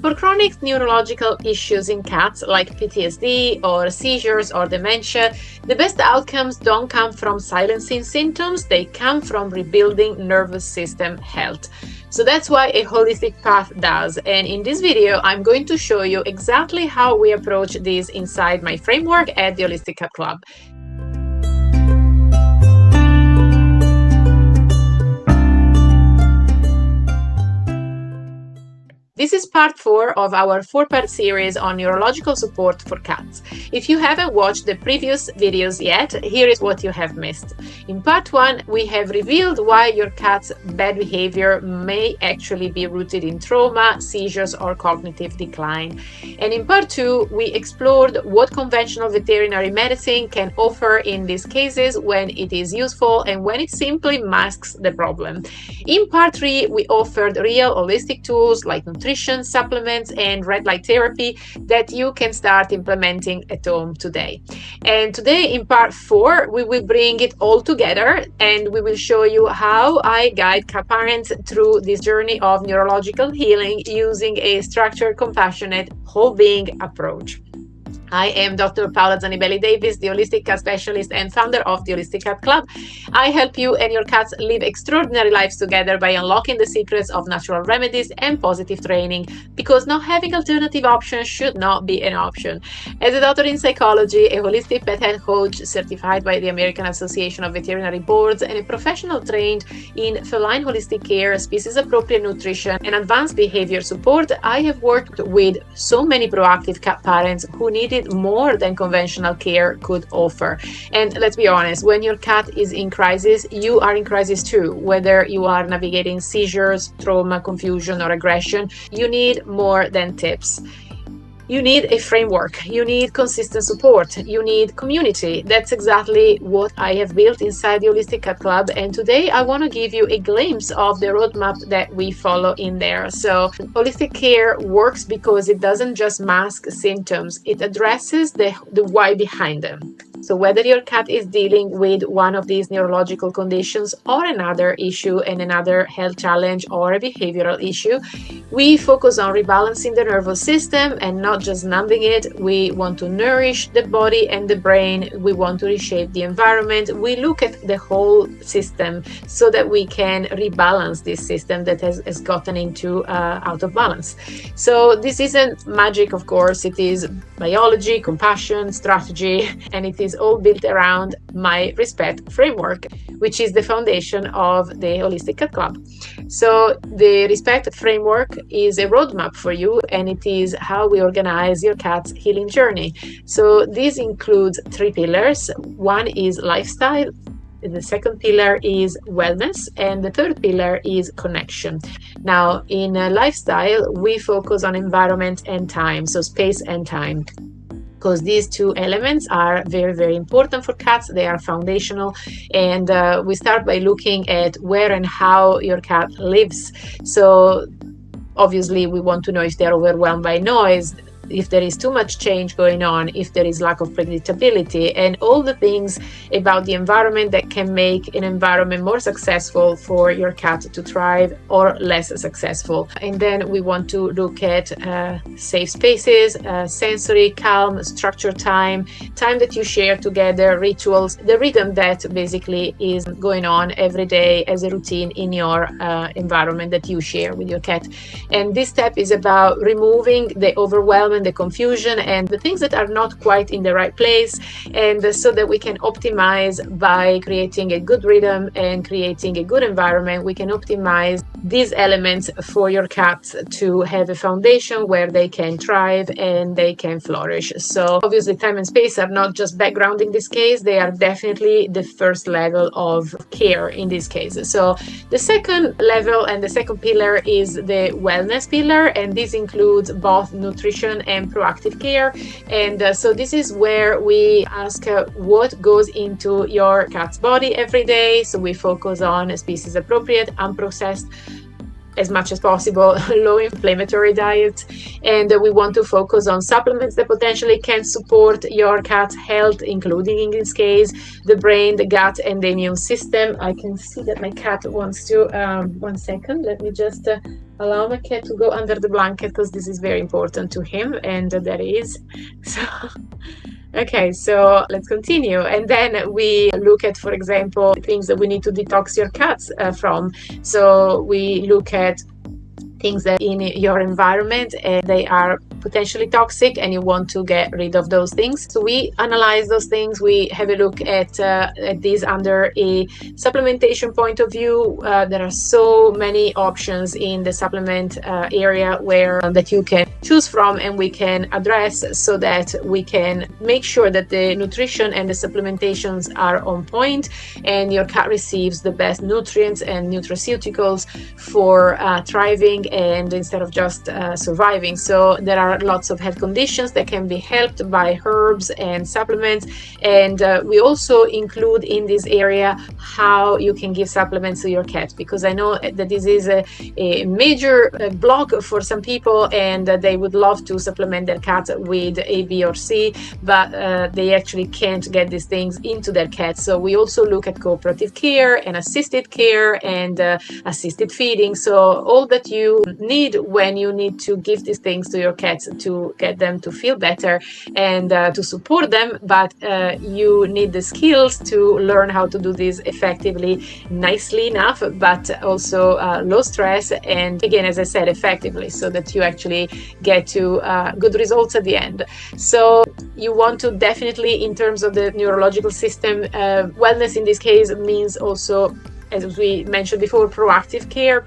For chronic neurological issues in cats like PTSD or seizures or dementia, the best outcomes don't come from silencing symptoms, they come from rebuilding nervous system health. So that's why a holistic path does. And in this video, I'm going to show you exactly how we approach this inside my framework at the Holistic Cat Club. This is part 4 of our 4-part series on neurological support for cats. If you haven't watched the previous videos yet, here is what you have missed. In part 1, we have revealed why your cat's bad behavior may actually be rooted in trauma, seizures, or cognitive decline. And in part 2, we explored what conventional veterinary medicine can offer in these cases when it is useful and when it simply masks the problem. In part 3, we offered real holistic tools like nutrition, supplements, and red light therapy that you can start implementing at home today. And today in part 4, we will bring it all together and we will show you how I guide cat parents through this journey of neurological healing using a structured, compassionate, whole being approach. I am Dr. Paola Zanibelli-Davis, the Holistic Cat Specialist and founder of the Holistic Cat Club. I help you and your cats live extraordinary lives together by unlocking the secrets of natural remedies and positive training, because not having alternative options should not be an option. As a doctor in psychology, a holistic pet health coach certified by the American Association of Veterinary Boards, and a professional trained in feline holistic care, species-appropriate nutrition, and advanced behavior support, I have worked with so many proactive cat parents who needed more than conventional care could offer. And let's be honest, when your cat is in crisis, you are in crisis too. Whether you are navigating seizures, trauma, confusion, or aggression, you need more than tips. You need a framework, you need consistent support, you need community. That's exactly what I have built inside the Holistic Cat Club, and today I want to give you a glimpse of the roadmap that we follow in there. So holistic care works because it doesn't just mask symptoms, it addresses the why behind them. So whether your cat is dealing with one of these neurological conditions or another issue and another health challenge or a behavioral issue, we focus on rebalancing the nervous system and not just numbing it. We want to nourish the body and the brain. We want to reshape the environment. We look at the whole system so that we can rebalance this system that has gotten into out of balance. So this isn't magic, of course. It is biology, compassion, strategy, and it is all built around my respect framework, which is the foundation of the Holistic Cat Club. So the respect framework is a roadmap for you, and it is how we organize your cat's healing journey. So this includes 3 pillars. One is lifestyle, the second pillar is wellness, and the third pillar is connection. Now, in lifestyle, we focus on environment and time, so space and time, because these 2 elements are very, very important for cats. They are foundational, and we start by looking at where and how your cat lives. So obviously we want to know if they're overwhelmed by noise, if there is too much change going on, if there is lack of predictability, and all the things about the environment that can make an environment more successful for your cat to thrive or less successful. And then we want to look at safe spaces, sensory, calm, structured time that you share together, rituals, the rhythm that basically is going on every day as a routine in your environment that you share with your cat. And this step is about removing the overwhelm and the confusion and the things that are not quite in the right place, and so that we can optimize by creating a good rhythm and creating a good environment. We can optimize these elements for your cat to have a foundation where they can thrive and they can flourish. So obviously time and space are not just background in this case, they are definitely the first level of care in this case. So the second level and the second pillar is the wellness pillar, and this includes both nutrition and proactive care. And so this is where we ask what goes into your cat's body every day. So we focus on species appropriate, unprocessed, as much as possible, low inflammatory diet, and we want to focus on supplements that potentially can support your cat's health, including in this case the brain, the gut, and the immune system. I can see that my cat wants to one second, let me just allow my cat to go under the blanket because this is very important to him, and that is so. Okay, so let's continue. And then we look at, for example, things that we need to detox your cats from. So we look at things that in your environment and they are potentially toxic and you want to get rid of those things. So we analyze those things. We have a look at these under a supplementation point of view. There are so many options in the supplement area where that you can choose from, and we can address so that we can make sure that the nutrition and the supplementations are on point and your cat receives the best nutrients and nutraceuticals for thriving and instead of just surviving. So there are lots of health conditions that can be helped by herbs and supplements, and we also include in this area how you can give supplements to your cat, because I know that this is a major block for some people, and they would love to supplement their cat with A, B or C, but they actually can't get these things into their cat. So we also look at cooperative care and assisted care and assisted feeding. So all that you need when you need to give these things to your cats to get them to feel better and to support them, but you need the skills to learn how to do this effectively, nicely enough, but also low stress, and again, as I said, effectively, so that you actually get to good results at the end. So you want to definitely, in terms of the neurological system, wellness in this case means also, as we mentioned before, proactive care.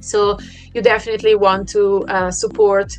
So you definitely want to support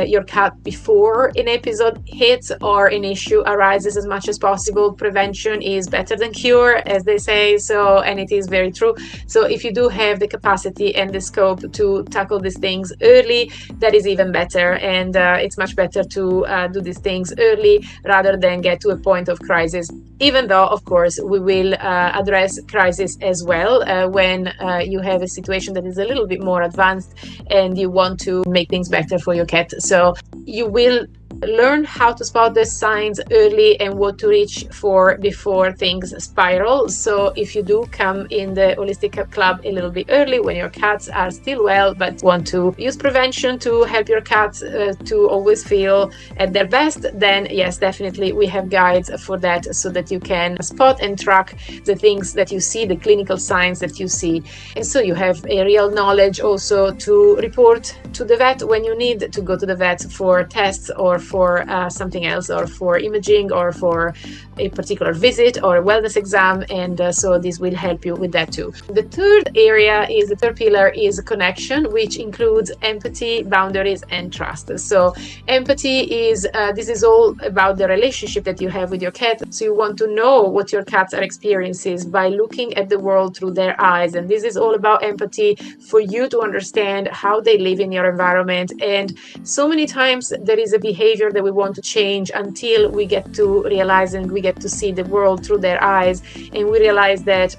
your cat before an episode hits or an issue arises as much as possible. Prevention is better than cure, as they say, so, and it is very true. So if you do have the capacity and the scope to tackle these things early, that is even better, and it's much better to do these things early rather than get to a point of crisis, even though of course we will address crisis as well when you have a situation that is a little bit more advanced and you want to make things better for your cat. So you will learn how to spot the signs early and what to reach for before things spiral. So if you do come in the Holistic Cat Club a little bit early when your cats are still well but want to use prevention to help your cats to always feel at their best, then yes, definitely we have guides for that, so that you can spot and track the things that you see, the clinical signs that you see, and so you have a real knowledge also to report to the vet when you need to go to the vet for tests or for something else, or for imaging, or for a particular visit or a wellness exam, and so this will help you with that too. The third pillar is connection, which includes empathy, boundaries, and trust. So empathy is this is all about the relationship that you have with your cat. So you want to know what your cats are experiencing by looking at the world through their eyes, and this is all about empathy for you to understand how they live in your environment. And so many times there is a behavior that we want to change until we get to realize and we get to see the world through their eyes, and we realize that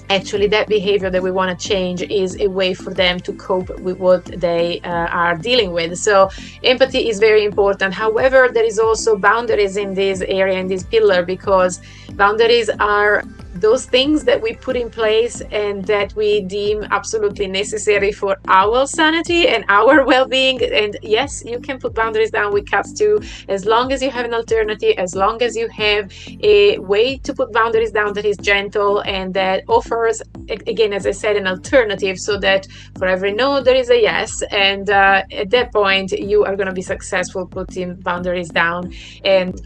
actually that behavior that we want to change is a way for them to cope with what they are dealing with. So empathy is very important. However, there is also boundaries in this area, in this pillar, because boundaries are those things that we put in place and that we deem absolutely necessary for our sanity and our well-being. And yes, you can put boundaries down with cats too, as long as you have an alternative, as long as you have a way to put boundaries down that is gentle and that offers, again, as I said, an alternative, so that for every no there is a yes, and at that point you are going to be successful putting boundaries down. And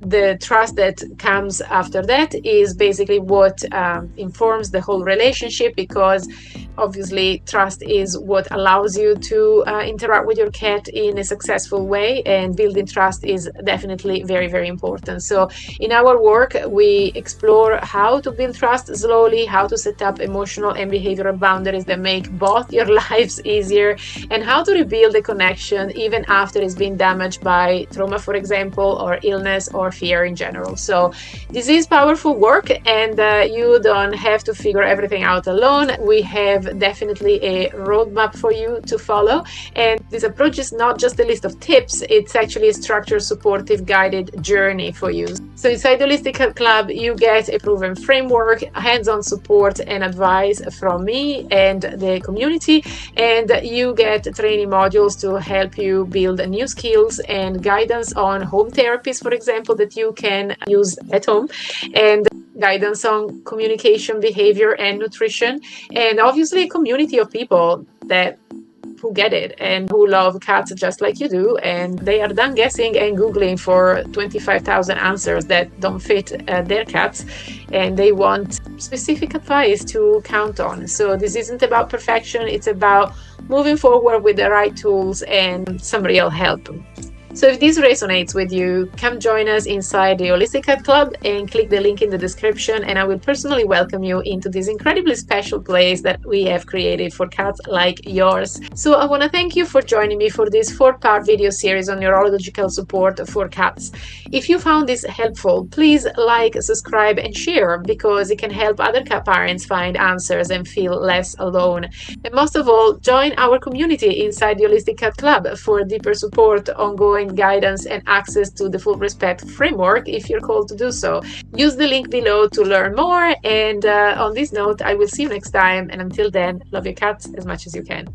the trust that comes after that is basically what informs the whole relationship, because obviously trust is what allows you to interact with your cat in a successful way, and building trust is definitely very, very important. So in our work we explore how to build trust slowly, how to set up emotional and behavioral boundaries that make both your lives easier, and how to rebuild the connection even after it's been damaged by trauma, for example, or illness or fear in general. So this is powerful work, and you don't have to figure everything out alone. We have have definitely a roadmap for you to follow. And this approach is not just a list of tips, it's actually a structured, supportive, guided journey for you. So inside the Holistic Cat Club, you get a proven framework, hands-on support and advice from me and the community, and you get training modules to help you build new skills and guidance on home therapies, for example, that you can use at home, and guidance on communication, behavior, and nutrition, and obviously a community of people who get it and who love cats just like you do, and they are done guessing and Googling for 25,000 answers that don't fit their cats, and they want specific advice to count on. So this isn't about perfection, it's about moving forward with the right tools and some real help. So if this resonates with you, come join us inside the Holistic Cat Club and click the link in the description, and I will personally welcome you into this incredibly special place that we have created for cats like yours. So I want to thank you for joining me for this 4-part video series on neurological support for cats. If you found this helpful, please like, subscribe and share, because it can help other cat parents find answers and feel less alone. And most of all, join our community inside the Holistic Cat Club for deeper support, ongoing guidance and access to the full respect framework if you're called to do so. Use the link below to learn more, and on this note, I will see you next time, and until then, love your cats as much as you can.